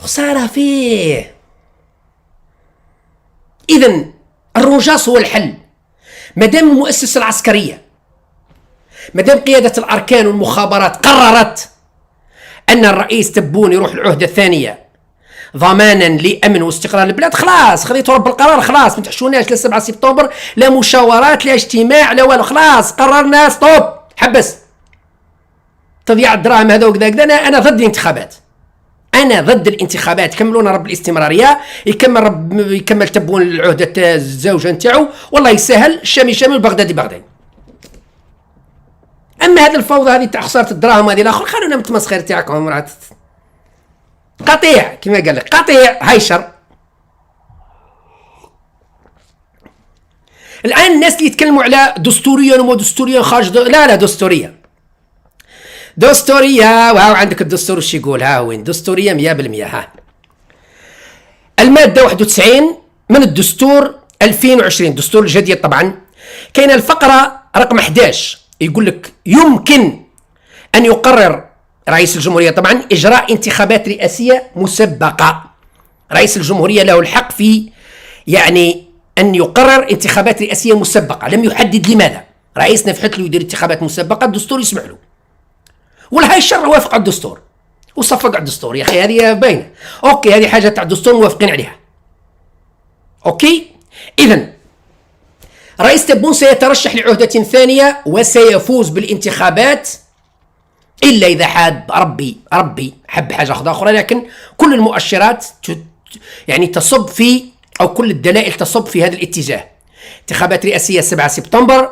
خسارة فيه. إذن الرنجاص هو الحل. مادام المؤسسة العسكرية، مادام قيادة الأركان والمخابرات قررت أن الرئيس تبون يروح العهدة الثانية ضمانا لأمن واستقرار البلاد، خلاص خليتوا رب القرار، خلاص ما تحشوناش ل 7 سبتمبر، لا مشاورات لا اجتماع لا والو، خلاص قررنا ستوب، حبس تضييع الدراهم هذا وكذا كذا. أنا ضد الانتخابات، أنا ضد الانتخابات. كملونا رب الاستمرارية، يكمل تبون العهدة الزوجة نتاعو، والله يسهل، الشامي شامي والبغدادي بغدادي. أما هذه الفوضى هذه تاع خسارة الدراهم هذه الآخر، خلونا من التمسخير تاعكم، قطيع كما قال لك، قطيع هايشر. الآن الناس اللي يتكلموا على دستوريا وما دستوريا خارج لا دستوريا، دستورية. وهاو عندك الدستور وش يقول، ها وين دستورية 100%. ها المادة 91 من الدستور 2020، الدستور الجديد طبعا، كاين الفقرة رقم 11 يقول لك يمكن أن يقرر رئيس الجمهورية طبعا إجراء انتخابات رئاسية مسبقة. رئيس الجمهورية له الحق في يعني أن يقرر انتخابات رئاسية مسبقة، لم يحدد لماذا. رئيسنا فتح له يدير انتخابات مسبقة، الدستور يسمح له، ولا الشر وافق على الدستور وصفق على الدستور. يا أخي هذه باينة، أوكي هذه حاجة تاع الدستور موافقين عليها، أوكي. إذن رئيس تبون سيترشح لعهدة ثانية وسيفوز بالانتخابات، إلا إذا حاب ربي حب حاجة أخرى، لكن كل المؤشرات يعني تصب في، أو كل الدلائل تصب في هذا الاتجاه. انتخابات رئاسية 7 سبتمبر،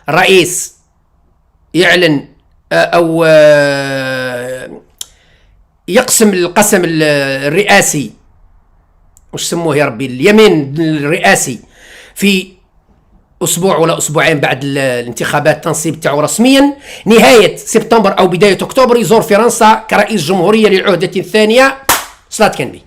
الرئيس يعلن أو يقسم القسم الرئاسي، وش سموه يا ربي، اليمين الرئاسي، في أسبوع ولا أسبوعين بعد الانتخابات التنصيب تاعو رسميا. نهاية سبتمبر أو بداية أكتوبر يزور فرنسا كرئيس جمهورية للعهدة الثانية. صلاة كنبي.